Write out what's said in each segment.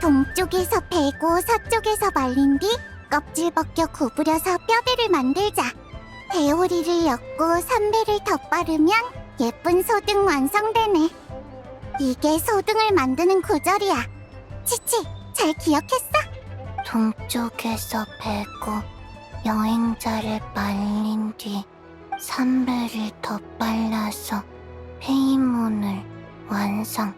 동쪽에서 베고 서쪽에서 말린 뒤 껍질 벗겨 구부려서 뼈대를 만들자. 배오리를 엮고 선배를 덧바르면 예쁜 소등 완성되네. 이게 소등을 만드는 구절이야. 치치, 잘 기억했어? 동쪽에서 베고 여행자를 말린 뒤 선배를 덧발라서 페이몬을 완성.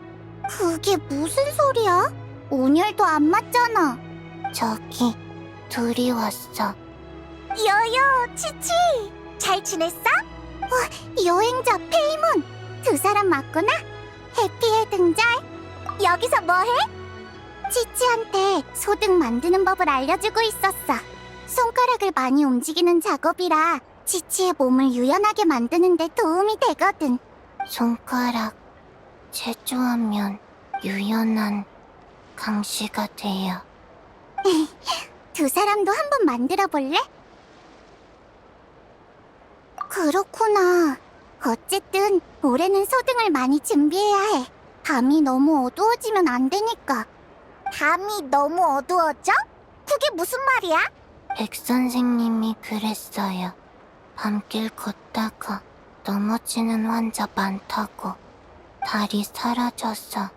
그게 무슨 소리야? 온열도 안 맞잖아. 저기 둘이 왔어. 여여, 치치! 잘 지냈어? 여행자 페이몬! 두 사람 맞구나? 해피의 등장! 여기서 뭐해? 치치한테 소등 만드는 법을 알려주고 있었어. 손가락을 많이 움직이는 작업이라 치치의 몸을 유연하게 만드는 데 도움이 되거든. 손가락 제조하면 유연한 강시가 돼요. 두 사람도 한번 만들어 볼래? 그렇구나. 어쨌든 올해는 소등을 많이 준비해야 해. 밤이 너무 어두워지면 안 되니까. 밤이 너무 어두워져? 그게 무슨 말이야? 백 선생님이 그랬어요. 밤길 걷다가 넘어지는 환자 많다고. 달이 사라져서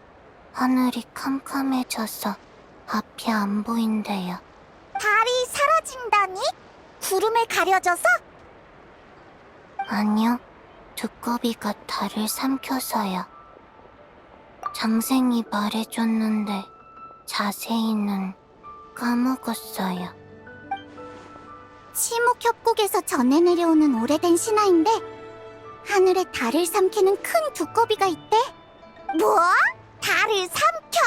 하늘이 캄캄해져서 앞이 안 보인대요. 달이 사라진다니? 구름에 가려져서? 아니요, 두꺼비가 달을 삼켜서요. 장생이 말해줬는데 자세히는 까먹었어요. 치목협곡에서 전해 내려오는 오래된 신화인데 하늘에 달을 삼키는 큰 두꺼비가 있대. 뭐? 달을 삼켜?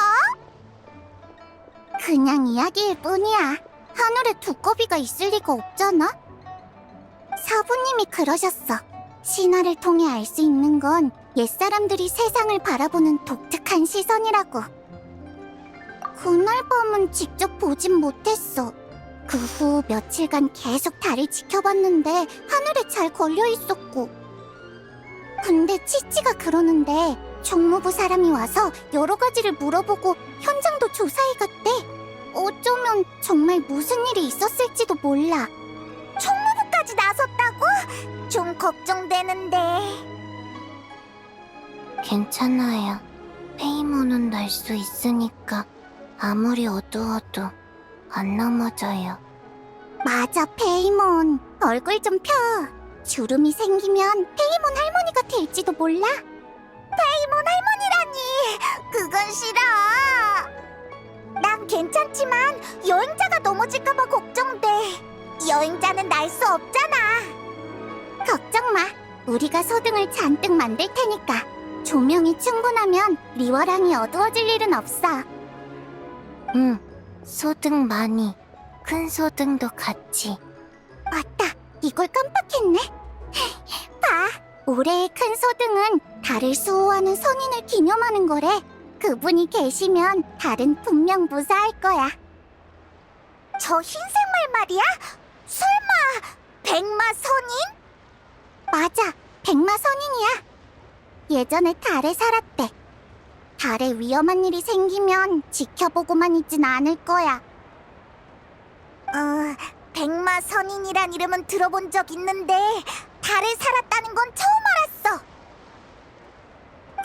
그냥 이야기일 뿐이야. 하늘에 두꺼비가 있을 리가 없잖아. 사부님이 그러셨어. 신화를 통해 알 수 있는 건 옛사람들이 세상을 바라보는 독특한 시선이라고. 그날 밤은 직접 보진 못했어. 그 후 며칠간 계속 달을 지켜봤는데 하늘에 잘 걸려있었고. 근데 치치가 그러는데 총무부 사람이 와서 여러 가지를 물어보고 현장도 조사해갔대. 어쩌면 정말 무슨 일이 있었을지도 몰라. 총무부까지 나섰다고? 좀 걱정되는데. 괜찮아요. 페이몬은 날 수 있으니까 아무리 어두워도 안 넘어져요. 맞아, 페이몬. 얼굴 좀 펴. 주름이 생기면 페이몬 할머니가 될지도 몰라. 페이몬 할머니라니! 그건 싫어. 난 괜찮지만 여행자가 넘어질까봐 걱정돼. 여행자는 날 수 없잖아. 걱정 마. 우리가 소등을 잔뜩 만들 테니까. 조명이 충분하면 리워랑이 어두워질 일은 없어. 응, 소등 많이. 큰 소등도 같이. 맞다. 이걸 깜빡했네. 봐. 올해의 큰 소등은 달을 수호하는 선인을 기념하는 거래. 그분이 계시면 달은 분명 무사할 거야. 저 흰색 말 말이야? 설마 백마 선인? 맞아. 백마 선인이야. 예전에 달에 살았대. 달에 위험한 일이 생기면 지켜보고만 있진 않을 거야. 백마 선인이란 이름은 들어본 적 있는데 달에 살았다는 건 처음 알았어.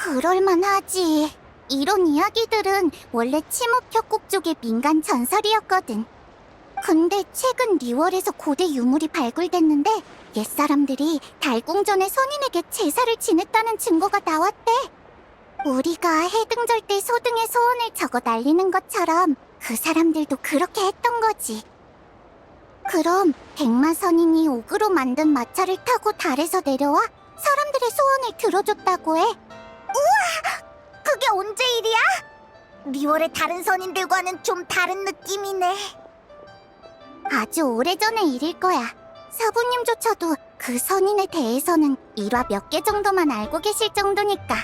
그럴만하지. 이런 이야기들은 원래 치목협곡 쪽의 민간 전설이었거든. 근데 최근 리월에서 고대 유물이 발굴됐는데 옛사람들이 달궁전의 선인에게 제사를 지냈다는 증거가 나왔대. 우리가 해등절 때 소등의 소원을 적어 날리는 것처럼 그 사람들도 그렇게 했던 거지. 그럼 백마 선인이 옥으로 만든 마차를 타고 달에서 내려와 사람들의 소원을 들어줬다고 해. 우와! 그게 언제 일이야? 리월의 다른 선인들과는 좀 다른 느낌이네. 아주 오래전의 일일 거야. 사부님조차도 그 선인에 대해서는 일화 몇 개 정도만 알고 계실 정도니까.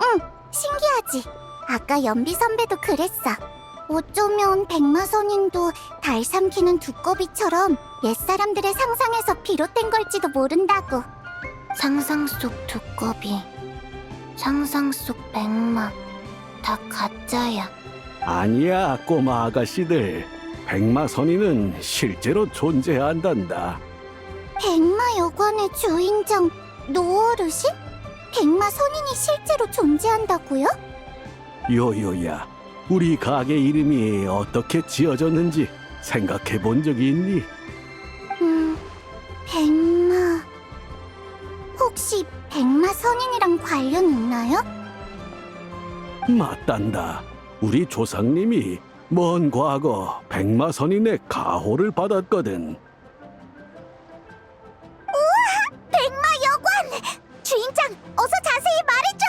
응, 신기하지? 아까 연비 선배도 그랬어. 어쩌면 백마 선인도 달 삼키는 두꺼비처럼 옛사람들의 상상에서 비롯된 걸지도 모른다고. 상상 속 두꺼비, 상상 속 백마. 다 가짜야. 아니야, 꼬마 아가씨들. 백마선인은 실제로 존재한단다. 백마 여관의 주인장 노어르신? 백마 선인이 실제로 존재한다고요? 요요야, 우리 가게 이름이 어떻게 지어졌는지 생각해 본 적이 있니? 백마... 혹시 백마 선인이랑 관련 있나요? 맞단다. 우리 조상님이 먼 과거 백마선인의 가호를 받았거든. 백마 여관! 주인장, 어서 자세히 말해줘!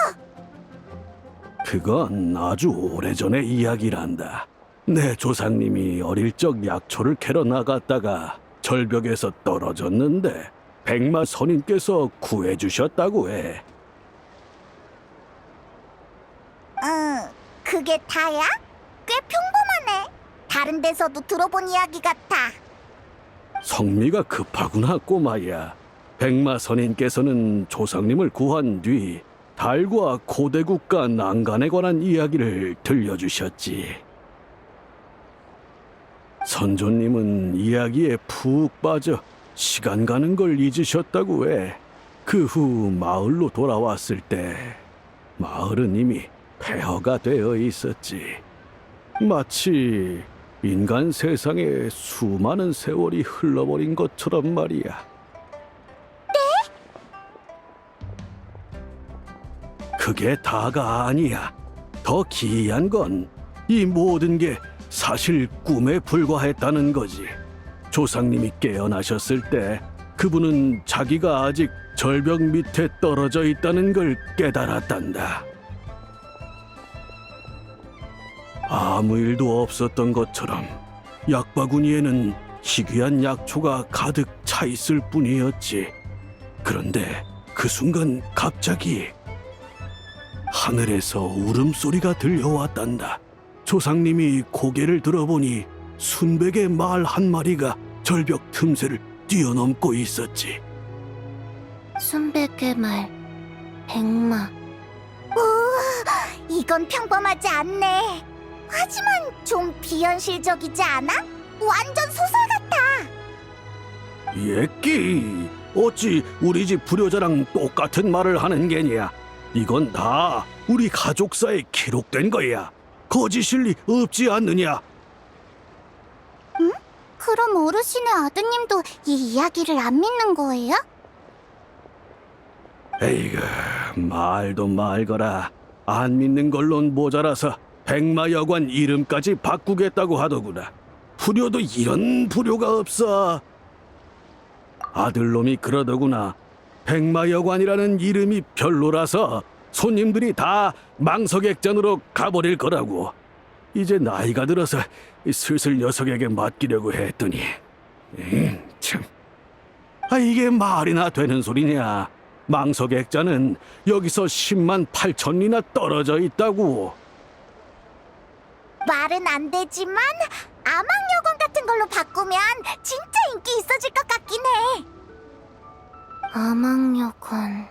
그건 아주 오래전의 이야기란다. 내 조상님이 어릴 적 약초를 캐러 나갔다가 절벽에서 떨어졌는데 백마선인께서 구해주셨다고 해. 그게 다야? 꽤 평범하네. 다른 데서도 들어본 이야기 같아. 성미가 급하구나, 꼬마야. 백마선인께서는 조상님을 구한 뒤 달과 고대국가 난간에 관한 이야기를 들려주셨지. 선조님은 이야기에 푹 빠져 시간 가는 걸 잊으셨다고 해. 그 후 마을로 돌아왔을 때 마을은 이미 폐허가 되어 있었지. 마치 인간 세상에 수많은 세월이 흘러버린 것처럼 말이야. 그게 다가 아니야. 더 기이한 건 이 모든 게 사실 꿈에 불과했다는 거지. 조상님이 깨어나셨을 때 그분은 자기가 아직 절벽 밑에 떨어져 있다는 걸 깨달았단다. 아무 일도 없었던 것처럼 약바구니에는 희귀한 약초가 가득 차 있을 뿐이었지. 그런데 그 순간 갑자기 하늘에서 울음소리가 들려왔단다. 조상님이 고개를 들어보니 순백의 말 한 마리가 절벽 틈새를 뛰어넘고 있었지. 순백의 말, 백마. 이건 평범하지 않네. 하지만 좀 비현실적이지 않아? 완전 소설 같아. 예끼, 어찌 우리 집 불효자랑 똑같은 말을 하는 게냐? 이건 다 우리 가족사에 기록된 거야. 거짓일 리 없지 않느냐? 그럼 어르신의 아드님도 이 이야기를 안 믿는 거예요? 에이그, 말도 말거라. 안 믿는 걸론 모자라서 백마여관 이름까지 바꾸겠다고 하더구나. 불효도 이런 불효가 없어. 아들놈이 그러더구나. 백마여관이라는 이름이 별로라서 손님들이 다 망석액잔으로 가버릴 거라고. 이제 나이가 들어서 슬슬 녀석에게 맡기려고 했더니 참. 이게 말이나 되는 소리냐. 망석액잔은 여기서 10만 8천리나 떨어져 있다고. 말은 안 되지만 아망여관 같은 걸로 바꾸면 진짜 인기 있어질 것 같긴 해. 아망여관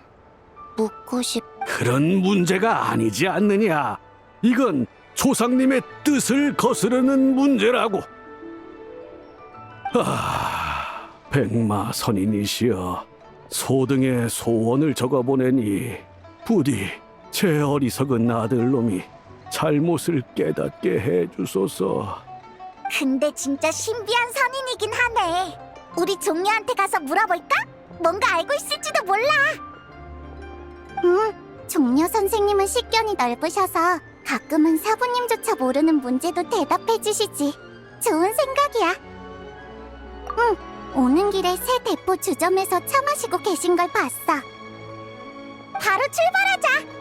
묻고 싶. 그런 문제가 아니지 않느냐. 이건 조상님의 뜻을 거스르는 문제라고. 백마 선인이시여, 소등의 소원을 적어보내니 부디 제 어리석은 아들놈이 잘못을 깨닫게 해주소서. 근데 진짜 신비한 선인이긴 하네. 우리 종려한테 가서 물어볼까? 뭔가 알고 있을지도 몰라. 종려 선생님은 식견이 넓으셔서 가끔은 사부님조차 모르는 문제도 대답해 주시지. 좋은 생각이야. 오는 길에 새 대포 주점에서 차 마시고 계신 걸 봤어. 바로 출발하자.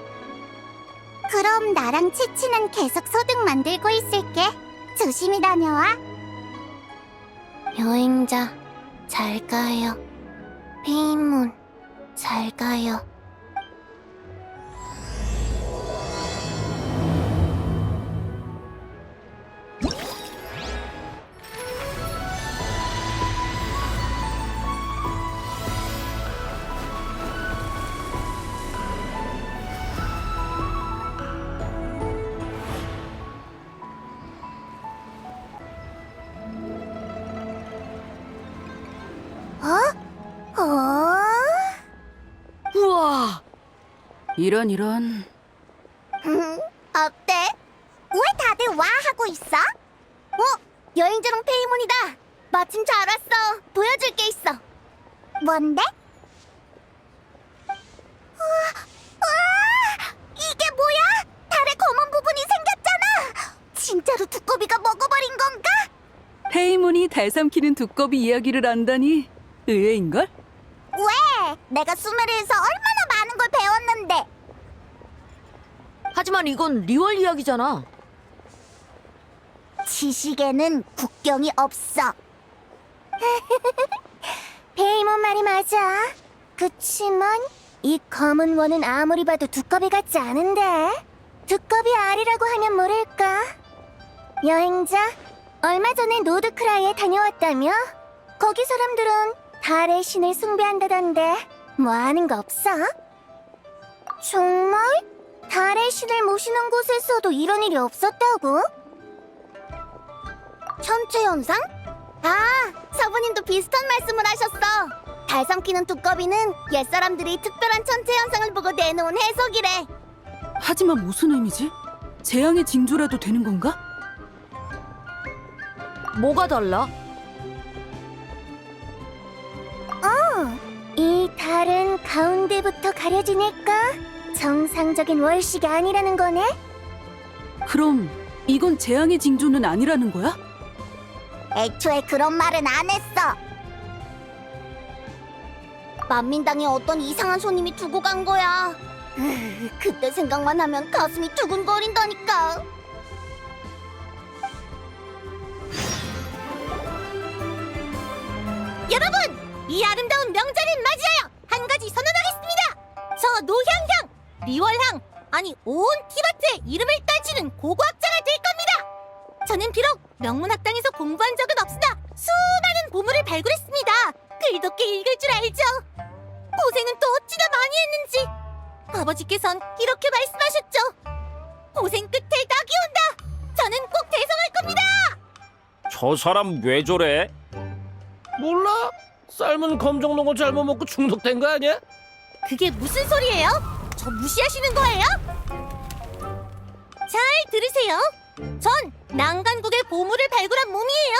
그럼 나랑 치치는 계속 소득 만들고 있을게. 조심히 다녀와. 여행자 잘 가요. 페인문 잘 가요. 이런. 어때? 왜 다들 와 하고 있어? 여행자랑 페이몬이다. 마침 잘 왔어. 보여줄 게 있어. 뭔데? 우와, 이게 뭐야? 달에 검은 부분이 생겼잖아. 진짜로 두꺼비가 먹어버린 건가? 페이몬이 달 삼키는 두꺼비 이야기를 안다니 의외인걸? 왜? 내가 수메르에서 얼마나 많은 걸 배웠는데. 하지만 이건 리월 이야기잖아. 지식에는 국경이 없어. 페이몬 말이 맞아. 그치만 이 검은 원은 아무리 봐도 두꺼비 같지 않은데. 두꺼비 알이라고 하면 모를까? 여행자, 얼마 전에 노드크라이에 다녀왔다며? 거기 사람들은 달의 신을 숭배한다던데 뭐 아는 거 없어? 정말? 달의 신을 모시는 곳에서도 이런 일이 없었다고? 천체현상? 아, 서부님도 비슷한 말씀을 하셨어. 달 삼키는 두꺼비는 옛사람들이 특별한 천체현상을 보고 내놓은 해석이래. 하지만 무슨 의미지? 재앙의 징조라도 되는 건가? 뭐가 달라? 이 달은 가운데부터 가려지니까 정상적인 월식이 아니라는 거네? 그럼 이건 재앙의 징조는 아니라는 거야? 애초에 그런 말은 안 했어. 만민당에 어떤 이상한 손님이 두고 간 거야. 그때 생각만 하면 가슴이 두근거린다니까. 여러분! 이 아름다운 명절을 맞이하여 한 가지 선언하겠습니다. 저 노향향, 리월향, 아니 온 티바트의 이름을 떨치는 고고학자가 될 겁니다. 저는 비록 명문학당에서 공부한 적은 없으나 수많은 보물을 발굴했습니다. 글도 꽤 읽을 줄 알죠. 고생은 또 어찌나 많이 했는지. 아버지께선 이렇게 말씀하셨죠. 고생 끝에 낙이 온다. 저는 꼭 대성할 겁니다. 저 사람 왜 저래? 몰라? 삶은 검정농어 잘못 먹고 중독된 거 아니야? 그게 무슨 소리예요? 저 무시하시는 거예요? 잘 들으세요. 전 난간국의 보물을 발굴한 몸이에요.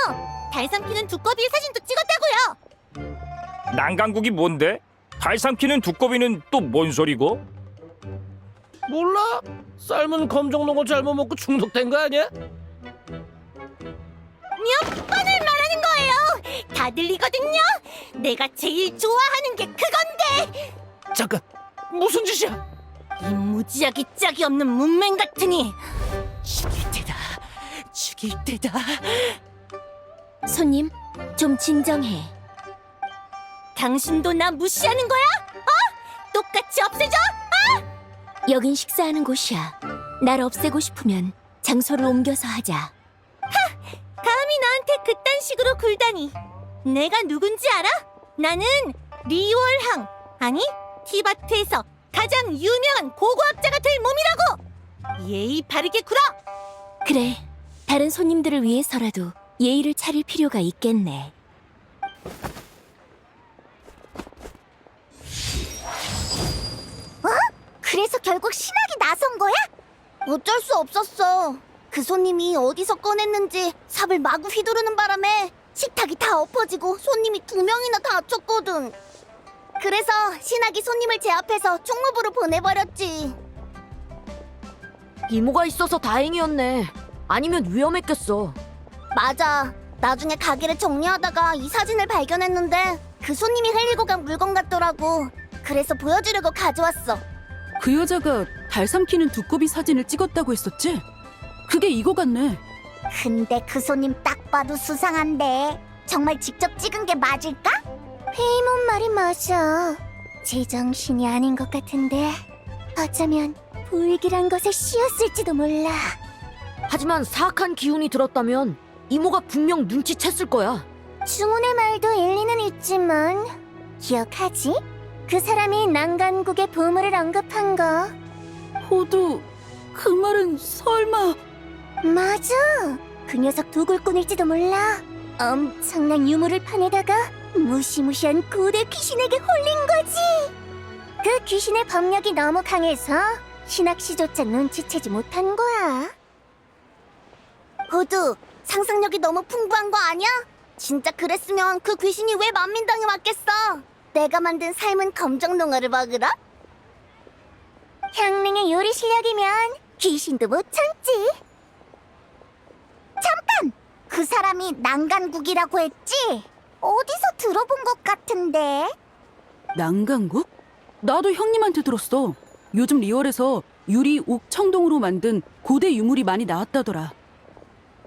달 삼키는 두꺼비의 사진도 찍었다고요. 난강국이 뭔데? 달 삼키는 두꺼비는 또 뭔 소리고? 몰라? 삶은 검정농어 잘못 먹고 중독된 거 아니야? 몇 번을 말하는 거예요. 다 들리거든요. 내가 제일 좋아하는 게 그건데. 잠깐, 무슨 짓이야? 이 무지하기 짝이 없는 문맹 같으니 죽일 테다. 죽일 테다. 손님, 좀 진정해. 당신도 나 무시하는 거야? 똑같이 없애줘? 여긴 식사하는 곳이야. 날 없애고 싶으면 장소를 옮겨서 하자. 감히 나한테 그딴 식으로 굴다니. 내가 누군지 알아? 나는 리월항, 아니 티바트에서 가장 유명한 고고학자가 될 몸이라고. 예의 바르게 굴어. 그래, 다른 손님들을 위해서라도 예의를 차릴 필요가 있겠네. 그래서 결국 신학이 나선 거야? 어쩔 수 없었어. 그 손님이 어디서 꺼냈는지 삽을 마구 휘두르는 바람에 식탁이 다 엎어지고 손님이 2명이나 다쳤거든. 그래서 신학이 손님을 제압해서 총무부로 보내버렸지. 이모가 있어서 다행이었네. 아니면 위험했겠어. 맞아. 나중에 가게를 정리하다가 이 사진을 발견했는데 그 손님이 흘리고 간 물건 같더라고. 그래서 보여주려고 가져왔어. 그 여자가 달 삼키는 두꺼비 사진을 찍었다고 했었지? 그게 이거 같네. 근데 그 손님 딱 봐도 수상한데 정말 직접 찍은 게 맞을까? 페이몬 말이 맞아. 제정신이 아닌 것 같은데 어쩌면 불길한 것에 씌었을지도 몰라. 하지만 사악한 기운이 들었다면 이모가 분명 눈치챘을 거야. 중훈의 말도 일리는 있지만 기억하지? 그 사람이 난간국의 보물을 언급한 거. 호두, 그 말은 설마... 맞아. 그 녀석 도굴꾼일지도 몰라. 엄청난 유물을 파내다가 무시무시한 고대 귀신에게 홀린 거지. 그 귀신의 법력이 너무 강해서 신학시조차 눈치채지 못한 거야. 호두, 상상력이 너무 풍부한 거 아니야? 진짜 그랬으면 그 귀신이 왜 만민당에 왔겠어? 내가 만든 삶은 검정농어를 먹으러? 향릉의 요리 실력이면 귀신도 못 참지. 잠깐! 그 사람이 난간국이라고 했지? 어디서 들어본 것 같은데? 난간국? 나도 형님한테 들었어. 요즘 리월에서 유리 옥청동으로 만든 고대 유물이 많이 나왔다더라.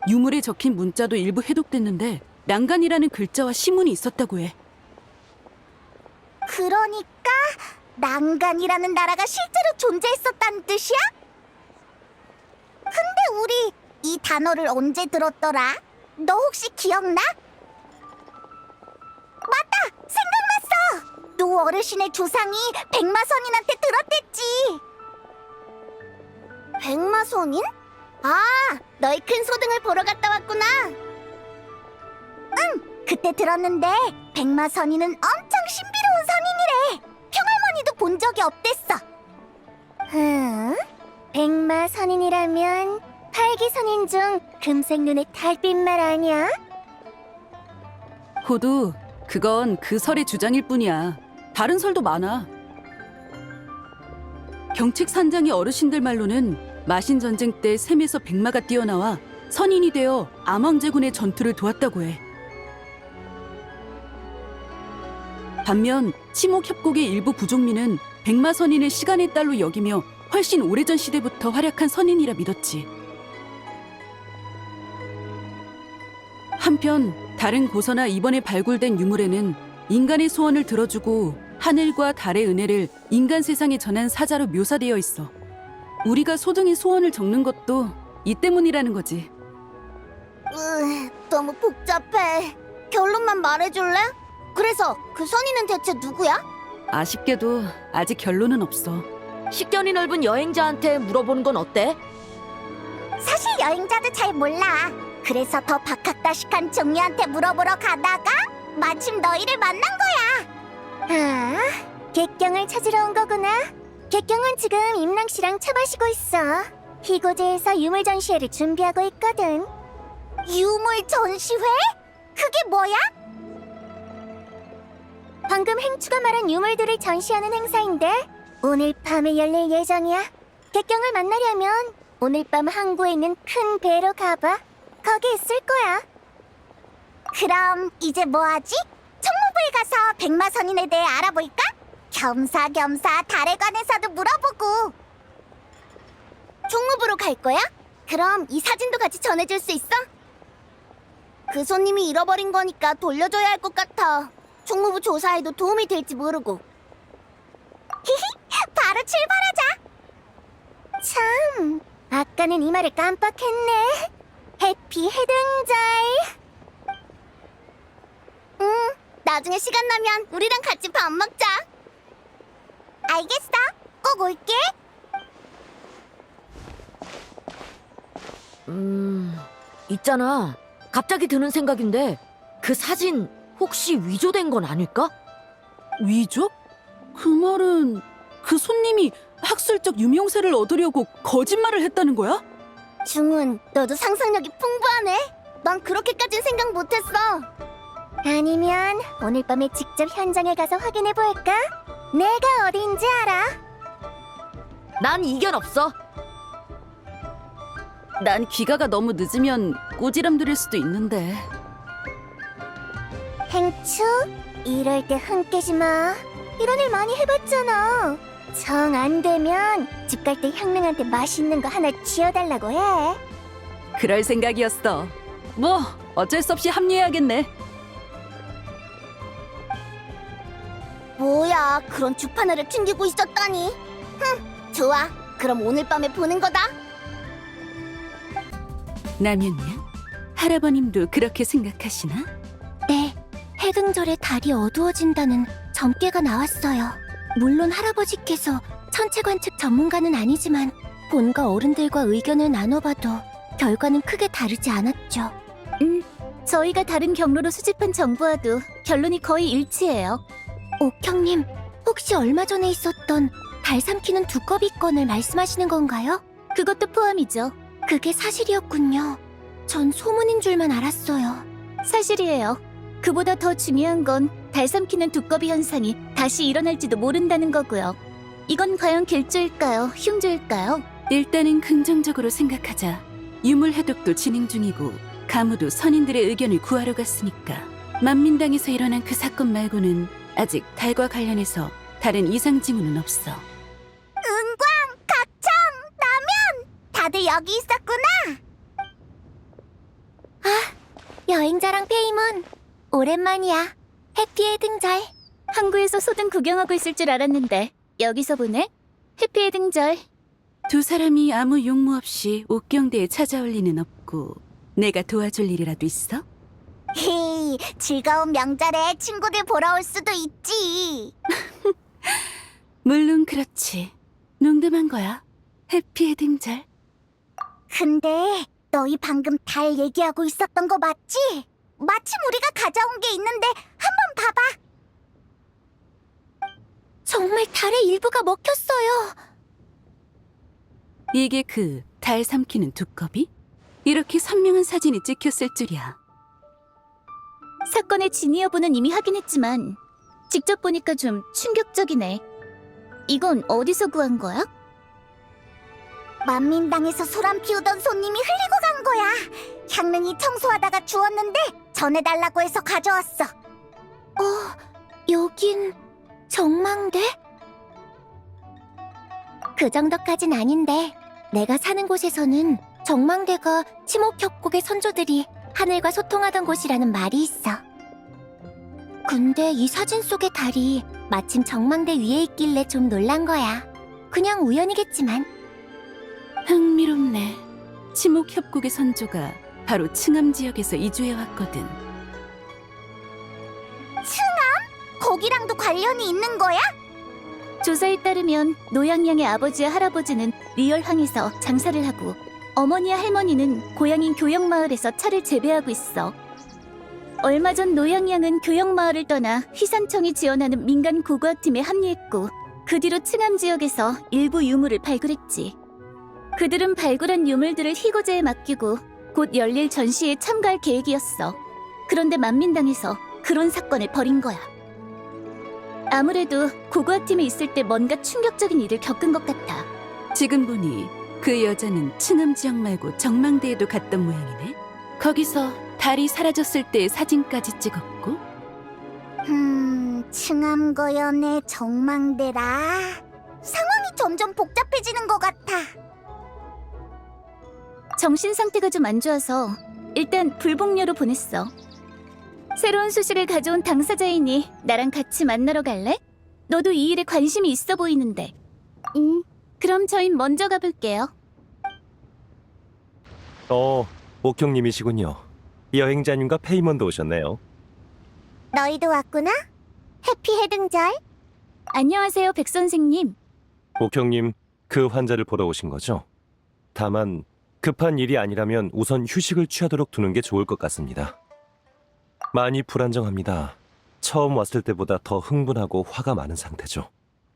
유물에 적힌 문자도 일부 해독됐는데 난간이라는 글자와 시문이 있었다고 해. 그러니까 난간이라는 나라가 실제로 존재했었다는 뜻이야? 근데 우리 이 단어를 언제 들었더라? 너 혹시 기억나? 맞다! 생각났어! 노 어르신의 조상이 백마선인한테 들었댔지. 백마선인? 아, 너희 큰 소등을 보러 갔다 왔구나. 응, 그때 들었는데 백마선인은 엄청 신비로운 선인이래. 평할머니도 본 적이 없댔어. 백마선인이라면 팔기선인 중 금색 눈의 달빛말 아니야? 호두, 그건 그 설의 주장일 뿐이야. 다른 설도 많아. 경책 산장의 어르신들 말로는 마신 전쟁 때 샘에서 백마가 뛰어나와 선인이 되어 암왕제군의 전투를 도왔다고 해. 반면 치목협곡의 일부 부족민은 백마선인을 시간의 딸로 여기며 훨씬 오래전 시대부터 활약한 선인이라 믿었지. 한편 다른 고서나 이번에 발굴된 유물에는 인간의 소원을 들어주고 하늘과 달의 은혜를 인간 세상에 전한 사자로 묘사되어 있어. 우리가 소등의 소원을 적는 것도 이 때문이라는 거지. 너무 복잡해. 결론만 말해줄래? 그래서 그 선인은 대체 누구야? 아쉽게도 아직 결론은 없어. 식견이 넓은 여행자한테 물어보는 건 어때? 사실 여행자도 잘 몰라. 그래서 더 박학다식한 종류한테 물어보러 가다가 마침 너희를 만난 거야. 객경을 찾으러 온 거구나. 객경은 지금 임랑씨랑 차 마시고 있어. 희고제에서 유물 전시회를 준비하고 있거든. 유물 전시회? 그게 뭐야? 방금 행추가 말한 유물들을 전시하는 행사인데 오늘 밤에 열릴 예정이야. 객경을 만나려면 오늘 밤 항구에 있는 큰 배로 가봐. 거기 있을 거야. 그럼 이제 뭐하지? 총무부에 가서 백마선인에 대해 알아볼까? 겸사겸사 달에 관해서도 물어보고. 총무부로 갈 거야? 그럼 이 사진도 같이 전해줄 수 있어? 그 손님이 잃어버린 거니까 돌려줘야 할 것 같아. 총무부 조사에도 도움이 될지 모르고. 바로 출발하자. 참, 아까는 이 말을 깜빡했네. 해피 해등절. 나중에 시간 나면 우리랑 같이 밥 먹자. 알겠어. 꼭 올게. 있잖아. 갑자기 드는 생각인데 그 사진 혹시 위조된 건 아닐까? 위조? 그 말은 그 손님이 학술적 유명세를 얻으려고 거짓말을 했다는 거야? 중훈, 너도 상상력이 풍부하네. 난 그렇게까진 생각 못했어. 아니면 오늘 밤에 직접 현장에 가서 확인해 볼까? 내가 어딘지 알아. 난 이견 없어. 난 귀가가 너무 늦으면 꼬지람 들일 수도 있는데. 행추, 이럴 때 흥 깨지 마. 이런 일 많이 해봤잖아. 정 안 되면 집 갈 때 향릉한테 맛있는 거 하나 쥐어달라고 해. 그럴 생각이었어. 뭐 어쩔 수 없이 합류해야겠네. 뭐야, 그런 주파나를 튕기고 있었다니. 좋아. 그럼 오늘 밤에 보는 거다. 남윤님, 할아버님도 그렇게 생각하시나? 네, 해등절에 달이 어두워진다는 점괘가 나왔어요. 물론 할아버지께서 천체 관측 전문가는 아니지만 본가 어른들과 의견을 나눠봐도 결과는 크게 다르지 않았죠. 저희가 다른 경로로 수집한 정보와도 결론이 거의 일치해요. 옥형님, 혹시 얼마 전에 있었던 달 삼키는 두꺼비 건을 말씀하시는 건가요? 그것도 포함이죠. 그게 사실이었군요. 전 소문인 줄만 알았어요. 사실이에요. 그보다 더 중요한 건 달 삼키는 두꺼비 현상이 다시 일어날지도 모른다는 거고요. 이건 과연 길조일까요? 흉조일까요? 일단은 긍정적으로 생각하자. 유물 해독도 진행 중이고 가무도 선인들의 의견을 구하러 갔으니까 만민당에서 일어난 그 사건 말고는 아직 달과 관련해서 다른 이상 징후는 없어. 은광, 각청, 라면! 다들 여기 있었구나! 여행자랑 페이몬, 오랜만이야. 해피의 등절. 항구에서 소등 구경하고 있을 줄 알았는데 여기서 보네? 해피의 등절. 두 사람이 아무 용무 없이 옥경대에 찾아올 리는 없고 내가 도와줄 일이라도 있어? 헤이, 즐거운 명절에 친구들 보러 올 수도 있지. 물론 그렇지. 농담한 거야. 해피의 등절. 근데 너희 방금 달 얘기하고 있었던 거 맞지? 마침 우리가 가져온 게 있는데 한번 봐봐. 정말 달의 일부가 먹혔어요. 이게 그 달 삼키는 두꺼비? 이렇게 선명한 사진이 찍혔을 줄이야. 사건의 진위 여부는 이미 확인했지만 직접 보니까 좀 충격적이네. 이건 어디서 구한 거야? 만민당에서 소란 피우던 손님이 흘리고 간 거야. 향릉이 청소하다가 주웠는데 전해달라고 해서 가져왔어. 여긴 정망대? 그 정도까진 아닌데 내가 사는 곳에서는 정망대가 치목협곡의 선조들이 하늘과 소통하던 곳이라는 말이 있어. 근데 이 사진 속의 달이 마침 정망대 위에 있길래 좀 놀란 거야. 그냥 우연이겠지만. 흥미롭네. 치목협곡의 선조가 바로 층암 지역에서 이주해왔거든. 거기랑도 관련이 있는 거야? 조사에 따르면 노양양의 아버지와 할아버지는 리얼항에서 장사를 하고 어머니와 할머니는 고향인 교영마을에서 차를 재배하고 있어. 얼마 전 노양양은 교영마을을 떠나 휘산청이 지원하는 민간 고고학팀에 합류했고 그 뒤로 층암 지역에서 일부 유물을 발굴했지. 그들은 발굴한 유물들을 희고제에 맡기고 곧 열릴 전시에 참가할 계획이었어. 그런데 만민당에서 그런 사건을 벌인 거야. 아무래도 고고학팀에 있을 때 뭔가 충격적인 일을 겪은 것 같아. 지금 보니 그 여자는 층암 지역 말고 정망대에도 갔던 모양이네. 거기서 달이 사라졌을 때의 사진까지 찍었고. 층암거연의 정망대라. 상황이 점점 복잡해지는 것 같아. 정신 상태가 좀 안 좋아서 일단 불복녀로 보냈어. 새로운 소식을 가져온 당사자이니 나랑 같이 만나러 갈래? 너도 이 일에 관심이 있어 보이는데. 그럼 저흰 먼저 가볼게요. 옥경님이시군요. 여행자님과 페이먼도 오셨네요. 너희도 왔구나? 해피 해등절. 안녕하세요, 백 선생님. 옥경님, 그 환자를 보러 오신 거죠? 다만 급한 일이 아니라면 우선 휴식을 취하도록 두는 게 좋을 것 같습니다. 많이 불안정합니다. 처음 왔을 때보다 더 흥분하고 화가 많은 상태죠.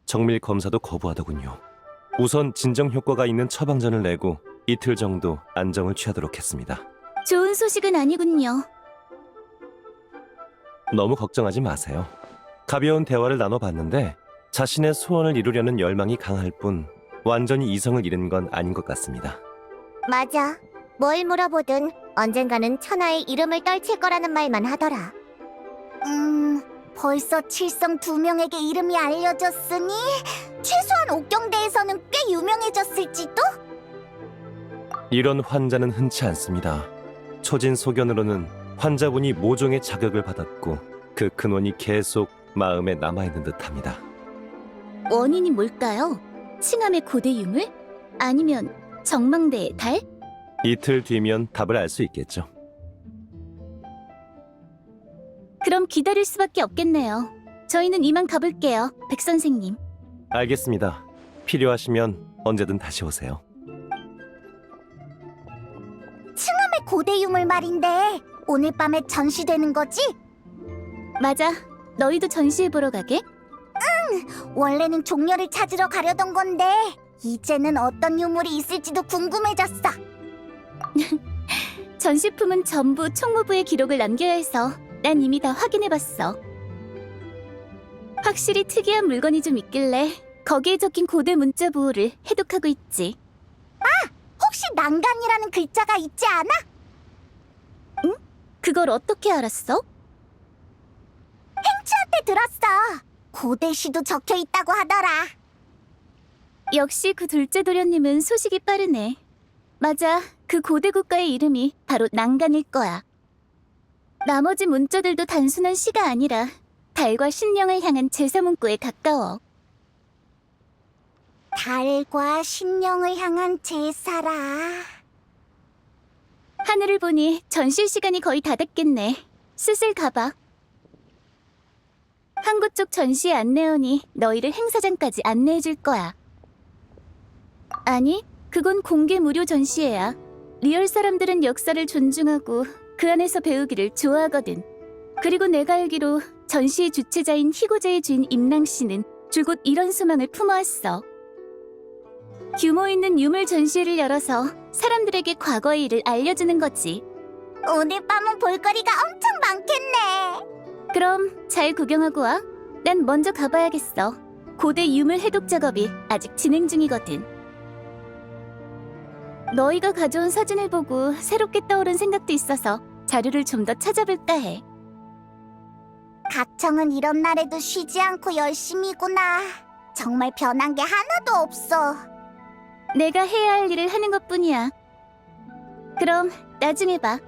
정밀 검사도 거부하더군요. 우선 진정 효과가 있는 처방전을 내고 이틀 정도 안정을 취하도록 했습니다. 좋은 소식은 아니군요. 너무 걱정하지 마세요. 가벼운 대화를 나눠봤는데 자신의 소원을 이루려는 열망이 강할 뿐 완전히 이성을 잃은 건 아닌 것 같습니다. 맞아. 뭘 물어보든 언젠가는 천하의 이름을 떨칠 거라는 말만 하더라. 벌써 칠성 2명에게 이름이 알려졌으니 최소한 옥경대에서는 꽤 유명해졌을지도? 이런 환자는 흔치 않습니다. 초진 소견으로는 환자분이 모종의 자격을 받았고 그 근원이 계속 마음에 남아있는 듯합니다. 원인이 뭘까요? 칭암의 고대 유물? 아니면 정망대의 달? 이틀 뒤면 답을 알 수 있겠죠. 그럼 기다릴 수밖에 없겠네요. 저희는 이만 가볼게요, 백 선생님. 알겠습니다. 필요하시면 언제든 다시 오세요. 칭암의 고대 유물 말인데 오늘 밤에 전시되는 거지? 맞아. 너희도 전시해 보러 가게? 원래는 종려를 찾으러 가려던 건데 이제는 어떤 유물이 있을지도 궁금해졌어. 전시품은 전부 총무부에 기록을 남겨야 해서 난 이미 다 확인해봤어. 확실히 특이한 물건이 좀 있길래 거기에 적힌 고대 문자 부호를 해독하고 있지. 혹시 난간이라는 글자가 있지 않아? 그걸 어떻게 알았어? 때 들었어. 고대시도 적혀 있다고 하더라. 역시 그 둘째 도련님은 소식이 빠르네. 맞아, 그 고대 국가의 이름이 바로 난간일 거야. 나머지 문자들도 단순한 시가 아니라 달과 신령을 향한 제사 문구에 가까워. 달과 신령을 향한 제사라. 하늘을 보니 전시 시간이 거의 다 됐겠네. 슬슬 가봐. 항구 쪽 전시 안내원이 너희를 행사장까지 안내해줄 거야. 아니, 그건 공개 무료 전시회야. 리얼 사람들은 역사를 존중하고 그 안에서 배우기를 좋아하거든. 그리고 내가 알기로 전시의 주최자인 희고제의 주인 임랑 씨는 줄곧 이런 소망을 품어왔어. 규모 있는 유물 전시회를 열어서 사람들에게 과거의 일을 알려주는 거지. 오늘 밤은 볼거리가 엄청 많겠네. 그럼 잘 구경하고 와. 난 먼저 가봐야겠어. 고대 유물 해독 작업이 아직 진행 중이거든. 너희가 가져온 사진을 보고 새롭게 떠오른 생각도 있어서 자료를 좀 더 찾아볼까 해. 가청은 이런 날에도 쉬지 않고 열심히구나. 정말 변한 게 하나도 없어. 내가 해야 할 일을 하는 것뿐이야. 그럼 나중에 봐.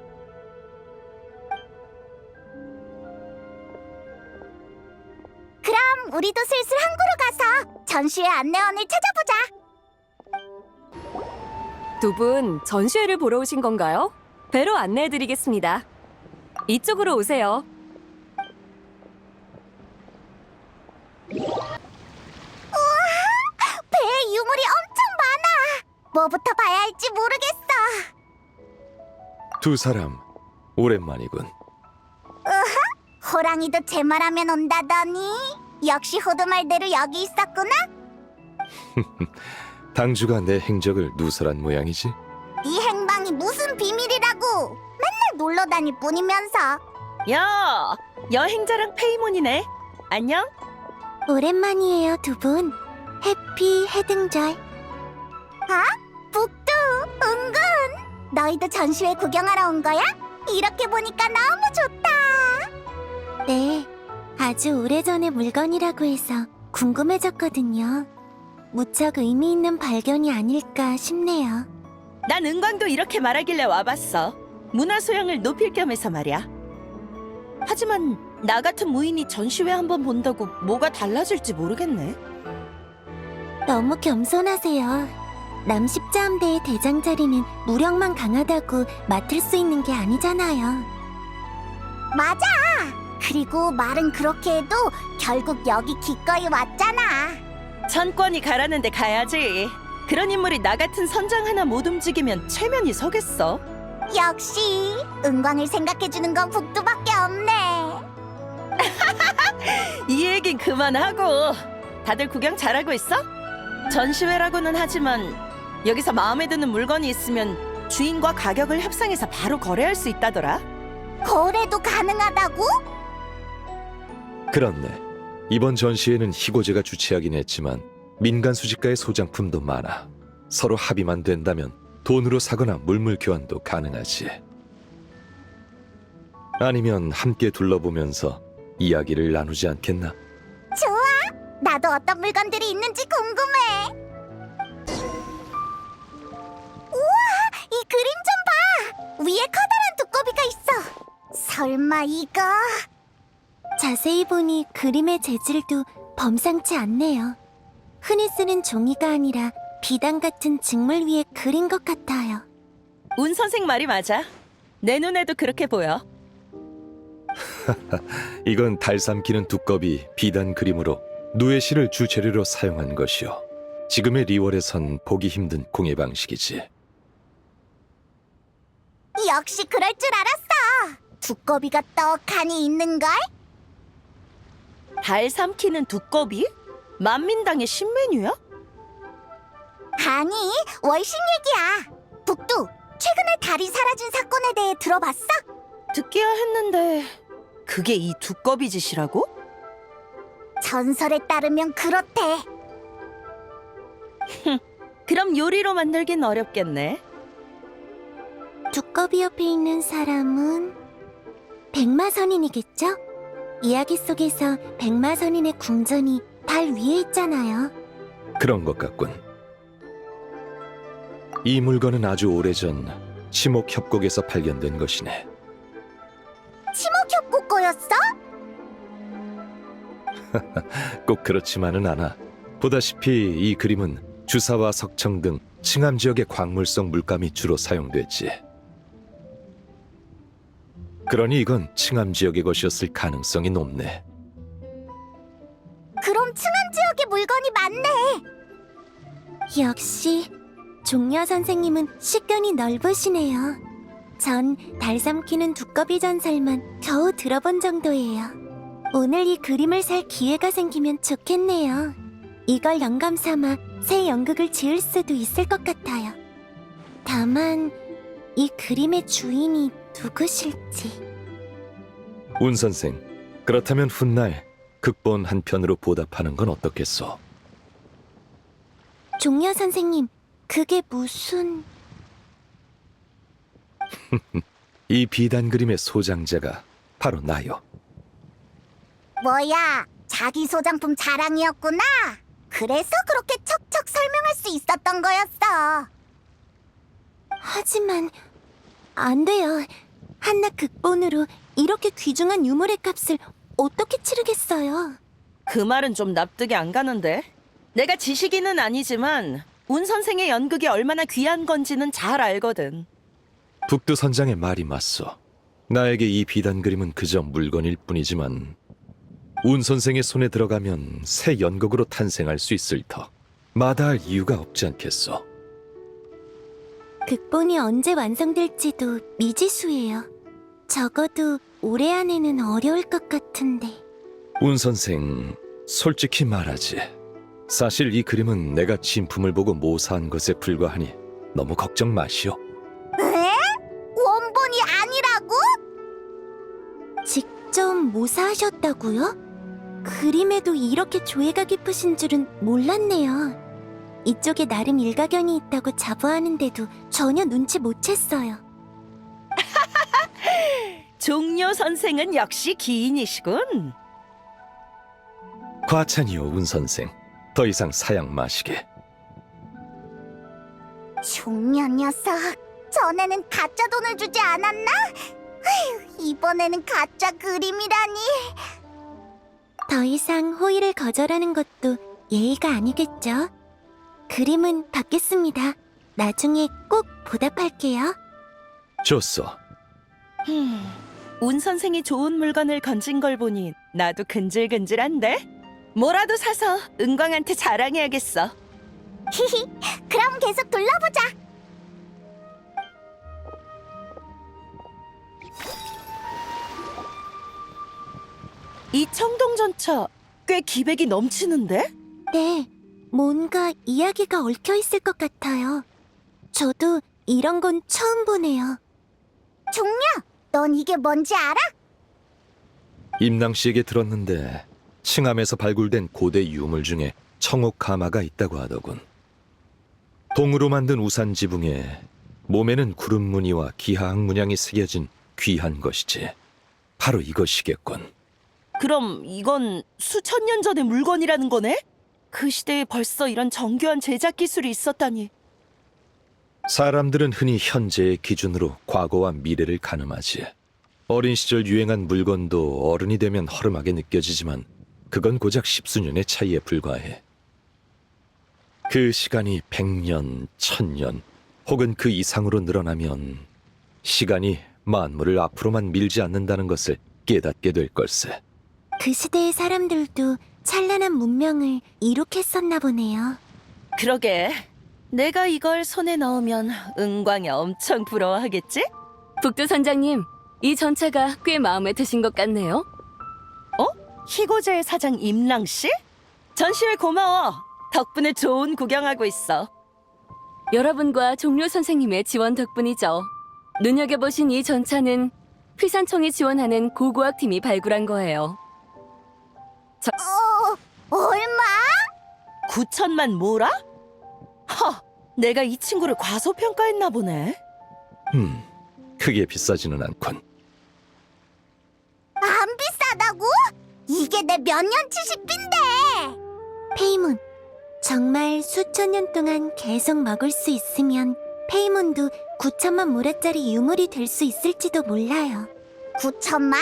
그럼 우리도 슬슬 항구로 가서 전시회 안내원을 찾아보자. 두 분 전시회를 보러 오신 건가요? 배로 안내해드리겠습니다. 이쪽으로 오세요. 배에 유물이 엄청 많아. 뭐부터 봐야 할지 모르겠어. 두 사람 오랜만이군. 호랑이도 제 말하면 온다더니 역시 호두 말대로 여기 있었구나. 당주가 내 행적을 누설한 모양이지. 이 행방이 무슨 비밀이라고. 맨날 놀러 다닐 뿐이면서. 야, 여행자랑 페이몬이네. 안녕? 오랜만이에요, 두 분. 해피 해등절. 북두, 은근. 너희도 전시회 구경하러 온 거야? 이렇게 보니까 너무 좋다. 네, 아주 오래전의 물건이라고 해서 궁금해졌거든요. 무척 의미 있는 발견이 아닐까 싶네요. 난 은광도 이렇게 말하길래 와봤어. 문화 소양을 높일 겸해서 말이야. 하지만 나 같은 무인이 전시회 한번 본다고 뭐가 달라질지 모르겠네. 너무 겸손하세요. 남십자함대의 대장 자리는 무력만 강하다고 맡을 수 있는 게 아니잖아요. 맞아. 그리고 말은 그렇게 해도 결국 여기 기꺼이 왔잖아. 천권이 가라는데 가야지. 그런 인물이 나 같은 선장 하나 못 움직이면 체면이 서겠어. 역시 은광을 생각해주는 건 북두밖에 없네. 이 얘긴 그만하고. 다들 구경 잘하고 있어? 전시회라고는 하지만 여기서 마음에 드는 물건이 있으면 주인과 가격을 협상해서 바로 거래할 수 있다더라. 거래도 가능하다고? 그렇네. 이번 전시회는 희고제가 주최하긴 했지만 민간 수집가의 소장품도 많아. 서로 합의만 된다면 돈으로 사거나 물물 교환도 가능하지. 아니면 함께 둘러보면서 이야기를 나누지 않겠나? 좋아. 나도 어떤 물건들이 있는지 궁금해. 우와, 이 그림 좀 봐. 위에 커다란 두꺼비가 있어. 설마 이거? 자세히 보니 그림의 재질도 범상치 않네요. 흔히 쓰는 종이가 아니라 비단 같은 직물 위에 그린 것 같아요. 운 선생 말이 맞아. 내 눈에도 그렇게 보여. 이건 달 삼키는 두꺼비 비단 그림으로 누에시를 주재료로 사용한 것이요. 지금의 리월에선 보기 힘든 공예 방식이지. 역시 그럴 줄 알았어. 두꺼비가 떡하니 있는걸? 달 삼키는 두꺼비? 만민당의 신메뉴야? 아니, 월식 얘기야. 북두, 최근에 달이 사라진 사건에 대해 들어봤어? 듣기야 했는데 그게 이 두꺼비 짓이라고? 전설에 따르면 그렇대. 그럼 요리로 만들긴 어렵겠네. 두꺼비 옆에 있는 사람은 백마선인이겠죠? 이야기 속에서 백마선인의 궁전이 달 위에 있잖아요. 그런 것 같군. 이 물건은 아주 오래전 치목협곡에서 발견된 것이네. 치목협곡 거였어? 꼭 그렇지만은 않아. 보다시피 이 그림은 주사와 석청 등 칭암 지역의 광물성 물감이 주로 사용됐지. 그러니 이건 칭암 지역의 것이었을 가능성이 높네. 그럼 층암 지역의 물건이 많네. 역시 종려 선생님은 식견이 넓으시네요. 전 달 삼키는 두꺼비 전설만 겨우 들어본 정도예요. 오늘 이 그림을 살 기회가 생기면 좋겠네요. 이걸 영감 삼아 새 연극을 지을 수도 있을 것 같아요. 다만 이 그림의 주인이 누구실지. 운 선생, 그렇다면 훗날 극본 한 편으로 보답하는 건 어떻겠소? 종려 선생님, 그게 무슨... 이 비단 그림의 소장자가 바로 나요. 뭐야, 자기 소장품 자랑이었구나. 그래서 그렇게 척척 설명할 수 있었던 거였어. 하지만 안 돼요. 한낱 극본으로 이렇게 귀중한 유물의 값을 어떻게 치르겠어요? 그 말은 좀 납득이 안 가는데. 내가 지식인은 아니지만 운 선생의 연극이 얼마나 귀한 건지는 잘 알거든. 북두 선장의 말이 맞소. 나에게 이 비단 그림은 그저 물건일 뿐이지만 운 선생의 손에 들어가면 새 연극으로 탄생할 수 있을 터 마다할 이유가 없지 않겠소. 극본이 언제 완성될지도 미지수예요. 적어도 올해 안에는 어려울 것 같은데. 운 선생, 솔직히 말하지. 사실 이 그림은 내가 진품을 보고 모사한 것에 불과하니 너무 걱정 마시오. 에? 원본이 아니라고? 직접 모사하셨다고요? 그림에도 이렇게 조예가 깊으신 줄은 몰랐네요. 이쪽에 나름 일가견이 있다고 자부하는데도 전혀 눈치 못 챘어요. 종려 선생은 역시 기인이시군. 과찬이오, 운 선생. 더 이상 사양 마시게. 종려 녀석, 전에는 가짜 돈을 주지 않았나? 아휴, 이번에는 가짜 그림이라니. 더 이상 호의를 거절하는 것도 예의가 아니겠죠? 그림은 받겠습니다. 나중에 꼭 보답할게요. 좋소. 운 선생이 좋은 물건을 건진 걸 보니 나도 근질근질한데? 뭐라도 사서 은광한테 자랑해야겠어. 히히, 그럼 계속 둘러보자. 이 청동전차 꽤 기백이 넘치는데? 네, 뭔가 이야기가 얽혀 있을 것 같아요. 저도 이런 건 처음 보네요. 종려, 넌 이게 뭔지 알아? 임낭 씨에게 들었는데 칭암에서 발굴된 고대 유물 중에 청옥가마가 있다고 하더군. 동으로 만든 우산 지붕에 몸에는 구름 무늬와 기하학 문양이 새겨진 귀한 것이지. 바로 이것이겠군. 그럼 이건 수천 년 전의 물건이라는 거네? 그 시대에 벌써 이런 정교한 제작 기술이 있었다니. 사람들은 흔히 현재의 기준으로 과거와 미래를 가늠하지. 어린 시절 유행한 물건도 어른이 되면 허름하게 느껴지지만 그건 고작 십수년의 차이에 불과해. 그 시간이 100년, 1000년 혹은 그 이상으로 늘어나면 시간이 만물을 앞으로만 밀지 않는다는 것을 깨닫게 될 걸세. 그 시대의 사람들도 찬란한 문명을 이룩했었나 보네요. 그러게. 내가 이걸 손에 넣으면 은광이 엄청 부러워하겠지? 북두 선장님, 이 전차가 꽤 마음에 드신 것 같네요. 희고제의 사장 임랑 씨? 전시회 고마워. 덕분에 좋은 구경하고 있어. 여러분과 종료 선생님의 지원 덕분이죠. 눈여겨보신 이 전차는 휘산청이 지원하는 고고학 팀이 발굴한 거예요. 얼마? 9천만 뭐라? 내가 이 친구를 과소평가했나 보네. 크게 비싸지는 않군. 안 비싸다고? 이게 내 몇 년치 식비인데. 페이몬, 정말 수천 년 동안 계속 먹을 수 있으면 페이몬도 9천만 모라짜리 유물이 될 수 있을지도 몰라요. 9천만?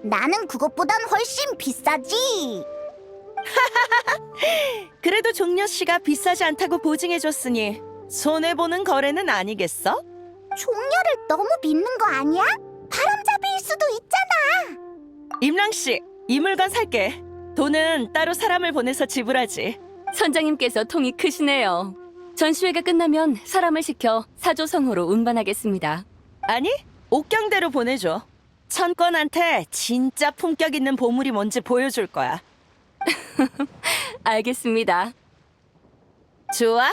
나는 그것보단 훨씬 비싸지. 그래도 종려 씨가 비싸지 않다고 보증해줬으니 손해보는 거래는 아니겠어? 종려를 너무 믿는 거 아니야? 바람잡이일 수도 있잖아. 임랑 씨, 이 물건 살게. 돈은 따로 사람을 보내서 지불하지. 선장님께서 통이 크시네요. 전시회가 끝나면 사람을 시켜 사조성호로 운반하겠습니다. 아니, 옥경대로 보내줘. 천건한테 진짜 품격 있는 보물이 뭔지 보여줄 거야. 알겠습니다. 좋아.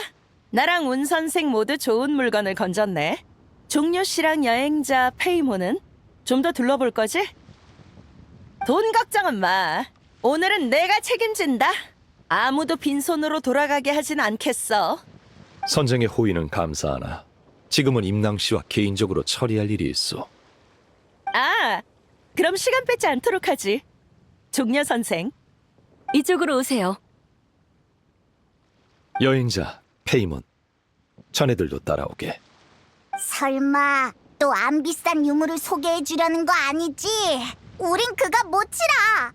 나랑 운 선생 모두 좋은 물건을 건졌네. 종려 씨랑 여행자 페이모는 좀 더 둘러볼 거지? 돈 걱정은 마. 오늘은 내가 책임진다. 아무도 빈손으로 돌아가게 하진 않겠어. 선생의 호의는 감사하나 지금은 임낭 씨와 개인적으로 처리할 일이 있어. 그럼 시간 뺏지 않도록 하지. 종려 선생. 이쪽으로 오세요. 여행자 페이몬, 자네들도 따라오게. 설마 또 안 비싼 유물을 소개해 주려는 거 아니지? 우린 그가 못 치라.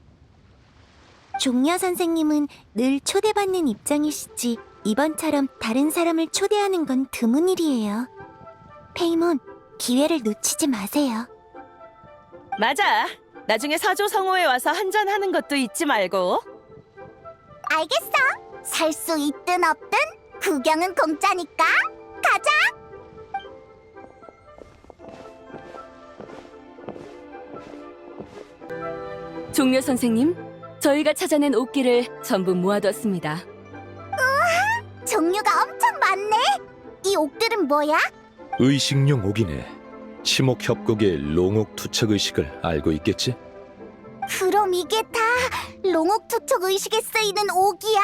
종려 선생님은 늘 초대받는 입장이시지 이번처럼 다른 사람을 초대하는 건 드문 일이에요. 페이몬, 기회를 놓치지 마세요. 맞아. 나중에 사조성호에 와서 한잔하는 것도 잊지 말고. 알겠어. 살 수 있든 없든 구경은 공짜니까 가자. 종려 선생님, 저희가 찾아낸 옥기를 전부 모아뒀습니다. 종류가 엄청 많네. 이 옥들은 뭐야? 의식용 옥이네. 치목협곡의 롱옥 투척 의식을 알고 있겠지? 그럼 이게 다 롱옥 투척 의식에 쓰이는 옥이야?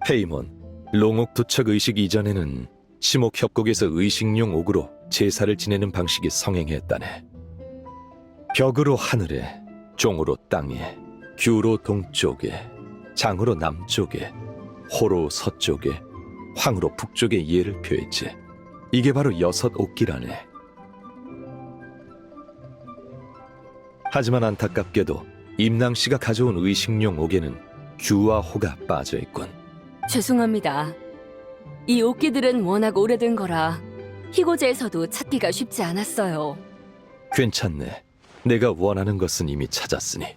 페이몬, 롱옥 투척 의식 이전에는 치목협곡에서 의식용 옥으로 제사를 지내는 방식이 성행했다네. 벽으로 하늘에, 종으로 땅에, 규로 동쪽에, 장으로 남쪽에, 호로 서쪽에, 황으로 북쪽에 이해를 표했지. 이게 바로 6 옥기라네. 하지만 안타깝게도 임낭 씨가 가져온 의식용 옥에는 규와 호가 빠져 있군. 죄송합니다. 이 옥기들은 워낙 오래된 거라 희고제에서도 찾기가 쉽지 않았어요. 괜찮네. 내가 원하는 것은 이미 찾았으니.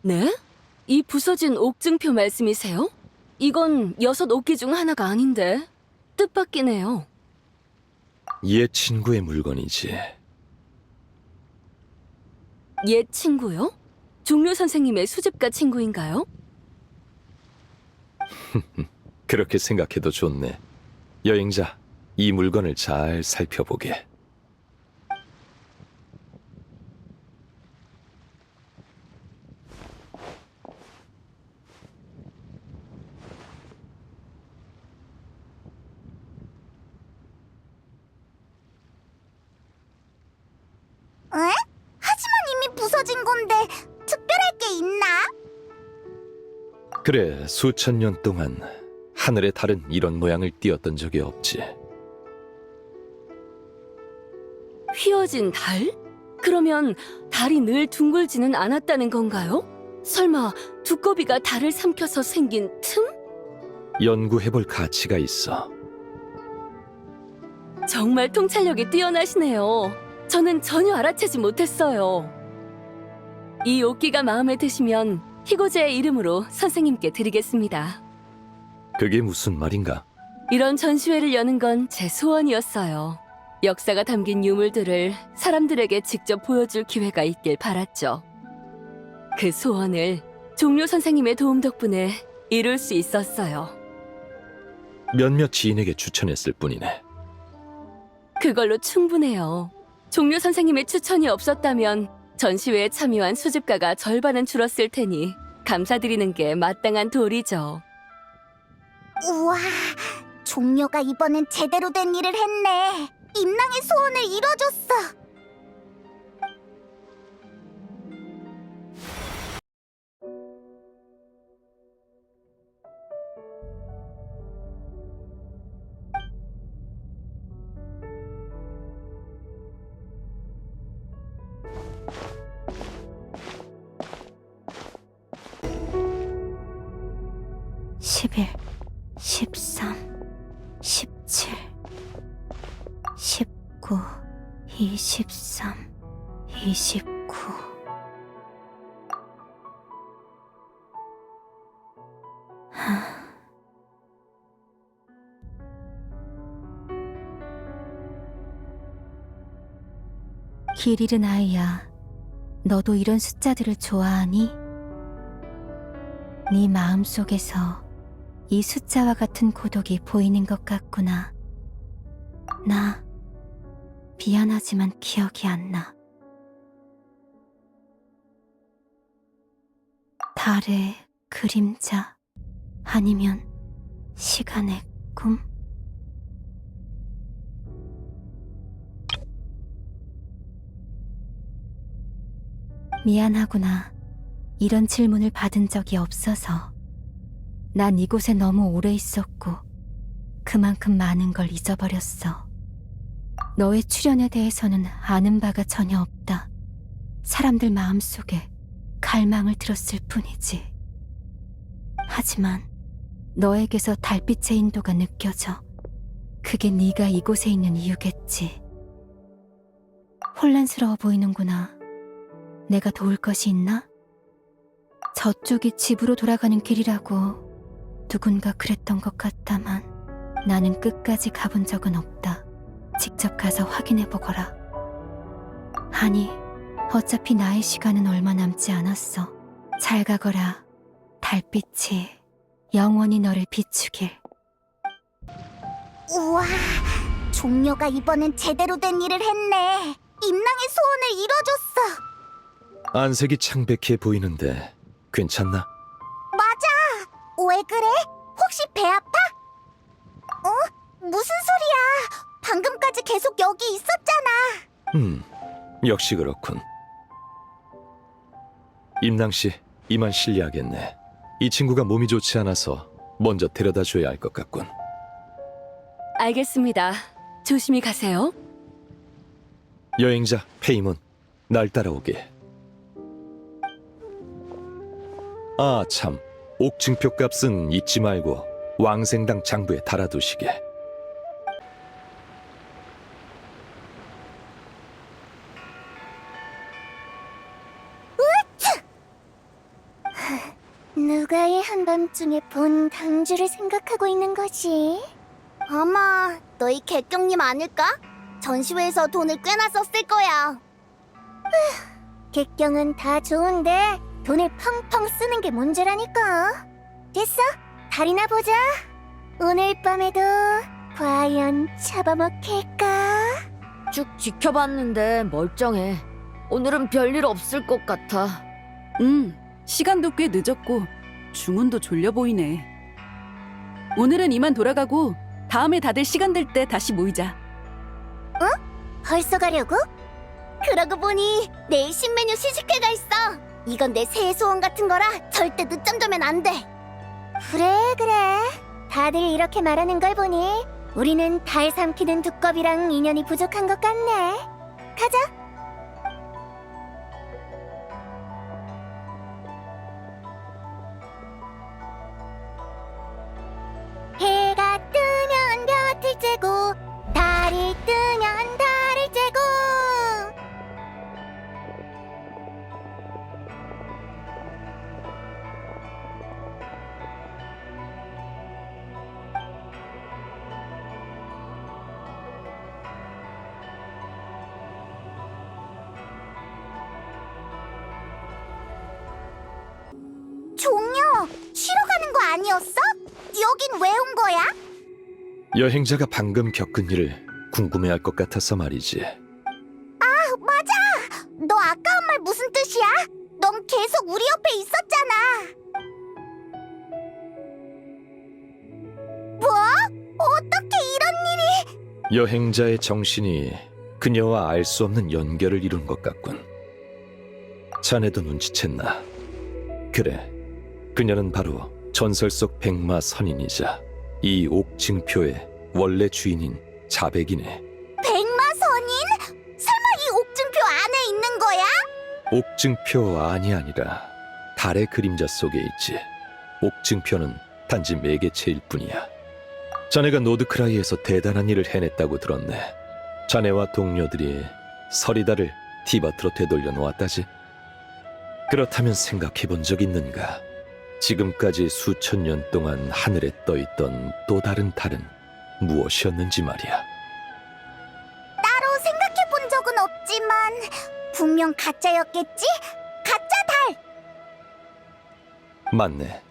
네? 이 부서진 옥증표 말씀이세요? 이건 6 옥기 중 하나가 아닌데 뜻밖이네요. 옛 친구의 물건이지. 옛 친구요? 종료 선생님의 수집가 친구인가요? 그렇게 생각해도 좋네. 여행자, 이 물건을 잘 살펴보게. 에? 하지만 이미 부서진 건데 특별할 게 있나? 그래, 수천 년 동안 하늘의 달은 이런 모양을 띄었던 적이 없지. 휘어진 달? 그러면 달이 늘 둥글지는 않았다는 건가요? 설마 두꺼비가 달을 삼켜서 생긴 틈? 연구해볼 가치가 있어. 정말 통찰력이 뛰어나시네요. 저는 전혀 알아채지 못했어요. 이 옥기가 마음에 드시면 희고제의 이름으로 선생님께 드리겠습니다. 그게 무슨 말인가? 이런 전시회를 여는 건 제 소원이었어요. 역사가 담긴 유물들을 사람들에게 직접 보여줄 기회가 있길 바랐죠. 그 소원을 종려 선생님의 도움 덕분에 이룰 수 있었어요. 몇몇 지인에게 추천했을 뿐이네. 그걸로 충분해요. 종려 선생님의 추천이 없었다면 전시회에 참여한 수집가가 절반은 줄었을 테니 감사드리는 게 마땅한 도리죠. 우와, 종려가 이번엔 제대로 된 일을 했네. 임랑의 소원을 이뤄줬어. (11) (13) (17) (19) (23) (29) 길 잃은 아이야, 너도 이런 숫자들을 좋아하니? 네 마음속에서 이 숫자와 같은 고독이 보이는 것 같구나. 나 미안하지만 기억이 안 나. 달의 그림자 아니면 시간의 꿈? 미안하구나. 이런 질문을 받은 적이 없어서. 난 이곳에 너무 오래 있었고 그만큼 많은 걸 잊어버렸어. 너의 출연에 대해서는 아는 바가 전혀 없다. 사람들 마음속에 갈망을 들었을 뿐이지. 하지만 너에게서 달빛의 인도가 느껴져. 그게 네가 이곳에 있는 이유겠지. 혼란스러워 보이는구나. 내가 도울 것이 있나? 저쪽이 집으로 돌아가는 길이라고 누군가 그랬던 것 같다만 나는 끝까지 가본 적은 없다. 직접 가서 확인해보거라. 아니, 어차피 나의 시간은 얼마 남지 않았어. 잘 가거라. 달빛이 영원히 너를 비추길. 우와, 종려가 이번엔 제대로 된 일을 했네. 임랑의 소원을 이뤄줬어. 안색이 창백해 보이는데 괜찮나? 맞아. 왜 그래? 혹시 배 아파? 무슨 소리야? 방금까지 계속 여기 있었잖아. 역시 그렇군. 임낭씨, 이만 실례하겠네. 이 친구가 몸이 좋지 않아서 먼저 데려다 줘야 할 것 같군. 알겠습니다. 조심히 가세요. 여행자 페이몬, 날 따라오게. 아 참, 옥증표 값은 잊지 말고 왕생당 장부에 달아두시게. 누가 이 한밤중에 본 당주를 생각하고 있는 거지? 아마 너희 객경님 아닐까? 전시회에서 돈을 꽤나 썼을 거야. 객경은 다 좋은데 돈을 펑펑 쓰는 게 문제라니까. 됐어, 달이나 보자. 오늘 밤에도 과연 잡아먹힐까? 쭉 지켜봤는데 멀쩡해. 오늘은 별일 없을 것 같아. 시간도 꽤 늦었고 중훈도 졸려 보이네. 오늘은 이만 돌아가고 다음에 다들 시간 될 때 다시 모이자. 벌써 가려고? 그러고 보니 내일 신메뉴 시식회가 있어. 이건 내 새해 소원 같은 거라 절대 늦잠 자면 안 돼. 그래. 다들 이렇게 말하는 걸 보니 우리는 달 삼키는 두꺼비랑 인연이 부족한 것 같네. 가자. 해가 뜨면 볕을 쬐고 달이 뜨면 달을 쬐고. 쉬러 가는 거 아니었어? 여긴 왜 온 거야? 여행자가 방금 겪은 일을 궁금해할 것 같아서 말이지. 맞아! 너 아까 한 말 무슨 뜻이야? 넌 계속 우리 옆에 있었잖아. 뭐? 어떻게 이런 일이? 여행자의 정신이 그녀와 알 수 없는 연결을 이룬 것 같군. 자네도 눈치챘나? 그래, 그녀는 바로 전설 속 백마 선인이자 이 옥증표의 원래 주인인 자백이네. 백마선인? 설마 이 옥증표 안에 있는 거야? 옥증표 안이 아니라 달의 그림자 속에 있지. 옥증표는 단지 매개체일 뿐이야. 자네가 노드크라이에서 대단한 일을 해냈다고 들었네. 자네와 동료들이 서리다를 티바트로 되돌려 놓았다지. 그렇다면 생각해본 적 있는가? 지금까지 수천 년 동안 하늘에 떠있던 또 다른 달은 무엇이었는지 말이야. 따로 생각해본 적은 없지만 분명 가짜였겠지? 가짜 달! 맞네.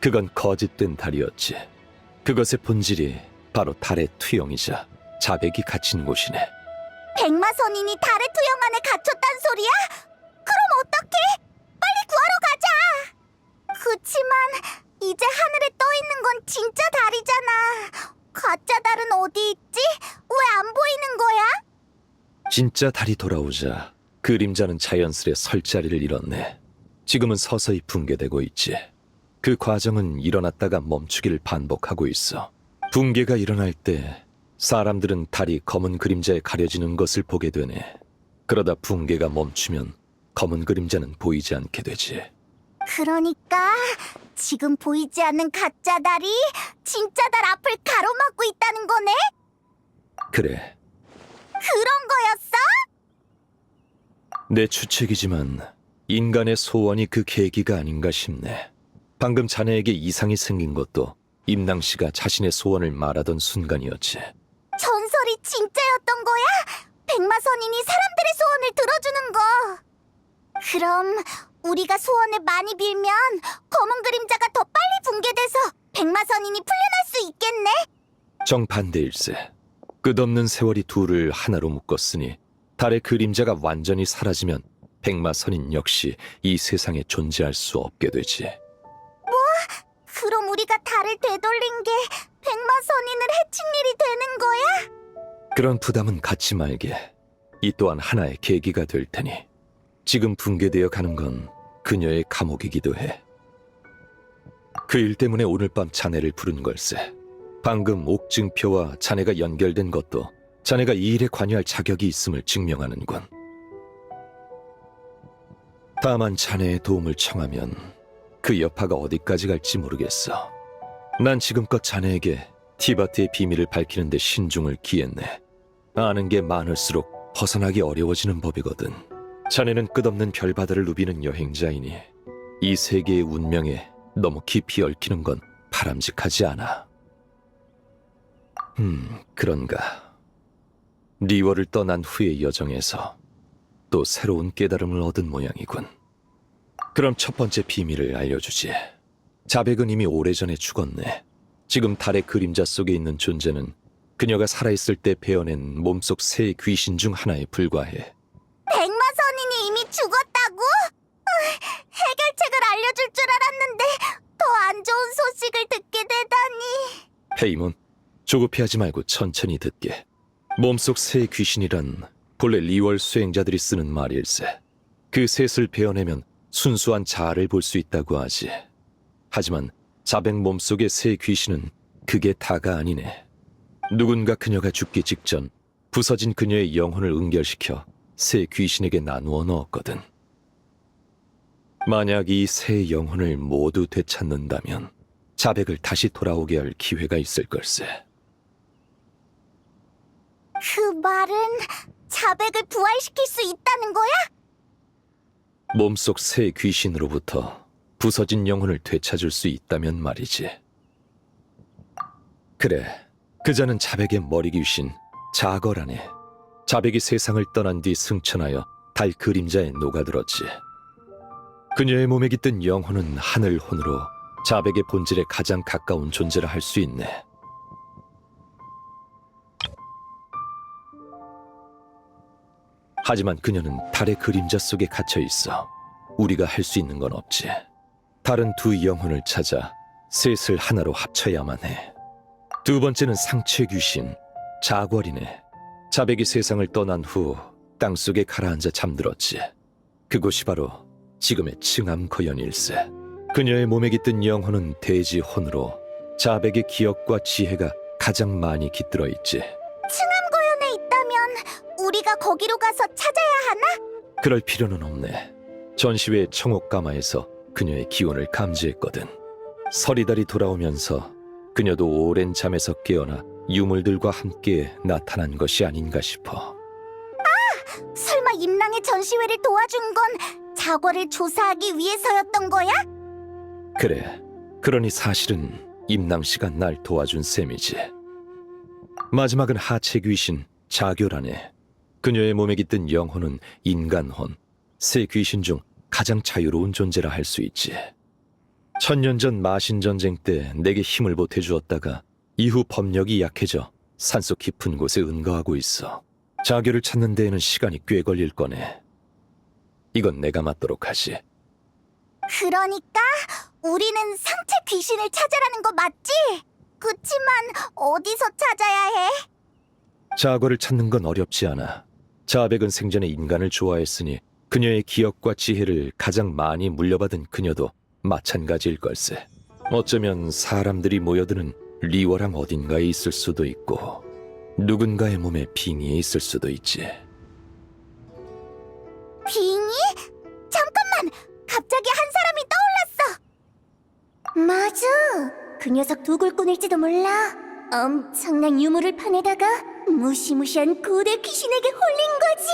그건 거짓된 달이었지. 그것의 본질이 바로 달의 투영이자 자백이 갇힌 곳이네. 백마선인이 달의 투영 안에 갇혔단 소리야? 그럼 어떡해? 빨리 구하러 가자! 그치만 이제 하늘에 떠있는 건 진짜 달이잖아. 가짜 달은 어디 있지? 왜 안 보이는 거야? 진짜 달이 돌아오자 그림자는 자연스레 설 자리를 잃었네. 지금은 서서히 붕괴되고 있지. 그 과정은 일어났다가 멈추기를 반복하고 있어. 붕괴가 일어날 때 사람들은 달이 검은 그림자에 가려지는 것을 보게 되네. 그러다 붕괴가 멈추면 검은 그림자는 보이지 않게 되지. 그러니까 지금 보이지 않는 가짜 달이 진짜 달 앞을 가로막고 있다는 거네? 그래, 그런 거였어? 내 추측이지만 인간의 소원이 그 계기가 아닌가 싶네. 방금 자네에게 이상이 생긴 것도 임낭씨가 자신의 소원을 말하던 순간이었지. 전설이 진짜였던 거야? 백마선인이 사람들의 소원을 들어주는 거. 그럼 우리가 소원을 많이 빌면 검은 그림자가 더 빨리 붕괴돼서 백마선인이 풀려날 수 있겠네? 정반대일세. 끝없는 세월이 둘을 하나로 묶었으니 달의 그림자가 완전히 사라지면 백마선인 역시 이 세상에 존재할 수 없게 되지. 그럼 우리가 달을 되돌린 게 백마선인을 해친 일이 되는 거야? 그런 부담은 갖지 말게. 이 또한 하나의 계기가 될 테니. 지금 붕괴되어 가는 건 그녀의 감옥이기도 해. 그 일 때문에 오늘 밤 자네를 부른 걸세. 방금 옥증표와 자네가 연결된 것도 자네가 이 일에 관여할 자격이 있음을 증명하는군. 다만 자네의 도움을 청하면 그 여파가 어디까지 갈지 모르겠어. 난 지금껏 자네에게 티바트의 비밀을 밝히는 데 신중을 기했네. 아는 게 많을수록 벗어나기 어려워지는 법이거든. 자네는 끝없는 별바다를 누비는 여행자이니 이 세계의 운명에 너무 깊이 얽히는 건 바람직하지 않아. 그런가. 리워를 떠난 후의 여정에서 또 새로운 깨달음을 얻은 모양이군. 그럼 첫 번째 비밀을 알려주지. 자백은 이미 오래전에 죽었네. 지금 달의 그림자 속에 있는 존재는 그녀가 살아있을 때 베어낸 몸속 새 귀신 중 하나에 불과해. 백마선인이 이미 죽었다고? 해결책을 알려줄 줄 알았는데 더 안 좋은 소식을 듣게 되다니. 페이몬, 조급해하지 말고 천천히 듣게. 몸속 새 귀신이란 본래 리월 수행자들이 쓰는 말일세. 그 셋을 베어내면 순수한 자아를 볼 수 있다고 하지. 하지만 자백 몸속의 새 귀신은 그게 다가 아니네. 누군가 그녀가 죽기 직전 부서진 그녀의 영혼을 응결시켜 새 귀신에게 나누어 넣었거든. 만약 이 새 영혼을 모두 되찾는다면 자백을 다시 돌아오게 할 기회가 있을 걸세. 그 말은 자백을 부활시킬 수 있다는 거야? 몸속 새 귀신으로부터 부서진 영혼을 되찾을 수 있다면 말이지. 그래, 그자는 자백의 머리 귀신 자거라네. 자백이 세상을 떠난 뒤 승천하여 달 그림자에 녹아들었지. 그녀의 몸에 깃든 영혼은 하늘혼으로 자백의 본질에 가장 가까운 존재라 할 수 있네. 하지만 그녀는 달의 그림자 속에 갇혀 있어. 우리가 할 수 있는 건 없지. 다른 두 영혼을 찾아 셋을 하나로 합쳐야만 해. 두 번째는 상체 귀신, 자궐이네. 자백이 세상을 떠난 후 땅속에 가라앉아 잠들었지. 그곳이 바로 지금의 층암거연일세. 그녀의 몸에 깃든 영혼은 대지혼으로 자백의 기억과 지혜가 가장 많이 깃들어 있지. 층암거연에 있다면 우리가 거기로 가서 찾아야 하나? 그럴 필요는 없네. 전시회 청옥가마에서 그녀의 기운을 감지했거든. 서리달이 돌아오면서 그녀도 오랜 잠에서 깨어나 유물들과 함께 나타난 것이 아닌가 싶어. 설마 임랑의 전시회를 도와준 건 자궐을 조사하기 위해서였던 거야? 그래. 그러니 사실은 임낭씨가 날 도와준 셈이지. 마지막은 하체 귀신 자교라네. 그녀의 몸에 깃든 영혼은 인간혼. 세 귀신 중 가장 자유로운 존재라 할 수 있지. 1000년 전 마신전쟁 때 내게 힘을 보태주었다가 이후 법력이 약해져 산속 깊은 곳에 은거하고 있어. 자교를 찾는 데에는 시간이 꽤 걸릴 거네. 이건 내가 맡도록 하지. 그러니까 우리는 상체 귀신을 찾아라는 거 맞지? 그치만 어디서 찾아야 해? 자거를 찾는 건 어렵지 않아. 자백은 생전에 인간을 좋아했으니 그녀의 기억과 지혜를 가장 많이 물려받은 그녀도 마찬가지일 걸세. 어쩌면 사람들이 모여드는 리워랑 어딘가에 있을 수도 있고 누군가의 몸에 빙의에 있을 수도 있지. 빙의? 잠깐만! 갑자기 한 사람이 떠올랐어! 맞아! 그 녀석 도굴꾼일지도 몰라. 엄청난 유물을 파내다가 무시무시한 고대 귀신에게 홀린 거지!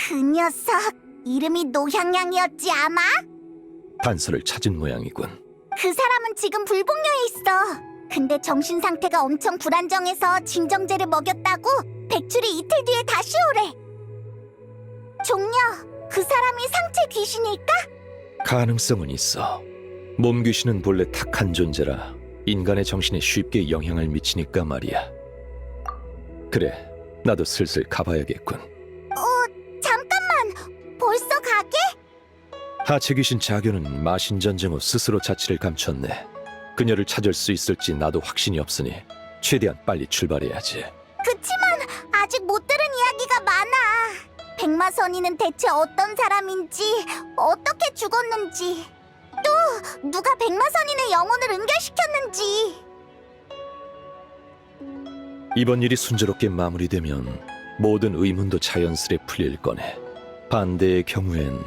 그 녀석 이름이 노향양이었지 아마? 단서를 찾은 모양이군. 그 사람은 지금 불복녀에 있어. 근데 정신 상태가 엄청 불안정해서 진정제를 먹였다고 백출이 이틀 뒤에 다시 오래. 종려, 그 사람이 상체 귀신일까? 가능성은 있어. 몸 귀신은 본래 탁한 존재라 인간의 정신에 쉽게 영향을 미치니까 말이야. 그래, 나도 슬슬 가봐야겠군. 잠깐만! 벌써 가게? 하체 귀신 자교는 마신전쟁 후 스스로 자취를 감췄네. 그녀를 찾을 수 있을지 나도 확신이 없으니 최대한 빨리 출발해야지. 그치만 아직 못 들은 이야기가 많아. 백마선이는 대체 어떤 사람인지, 어떻게 죽었는지, 또 누가 백마선인의 영혼을 은결시켰는지. 이번 일이 순조롭게 마무리되면 모든 의문도 자연스레 풀릴 거네. 반대의 경우엔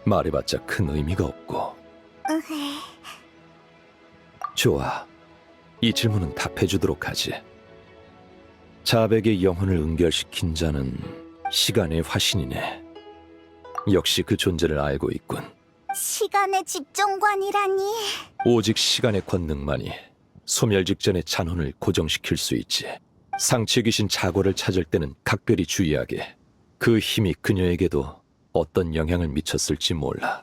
말해봤자 큰 의미가 없고. 좋아. 이 질문은 답해주도록 하지. 자백의 영혼을 은결시킨 자는 시간의 화신이네. 역시 그 존재를 알고 있군. 시간의 집정관이라니. 오직 시간의 권능만이 소멸 직전의 잔혼을 고정시킬 수 있지. 상체 귀신 자고를 찾을 때는 각별히 주의하게. 그 힘이 그녀에게도 어떤 영향을 미쳤을지 몰라.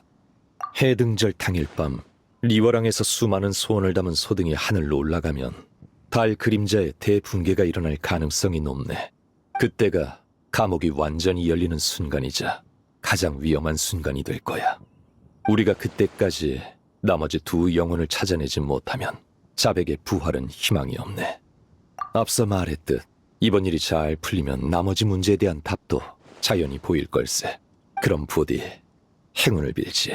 해등절 당일 밤 리워랑에서 수많은 소원을 담은 소등이 하늘로 올라가면 달 그림자에 대붕괴가 일어날 가능성이 높네. 그때가 감옥이 완전히 열리는 순간이자 가장 위험한 순간이 될 거야. 우리가 그때까지 나머지 두 영혼을 찾아내지 못하면 자백의 부활은 희망이 없네. 앞서 말했듯 이번 일이 잘 풀리면 나머지 문제에 대한 답도 자연히 보일 걸세. 그럼 부디 행운을 빌지.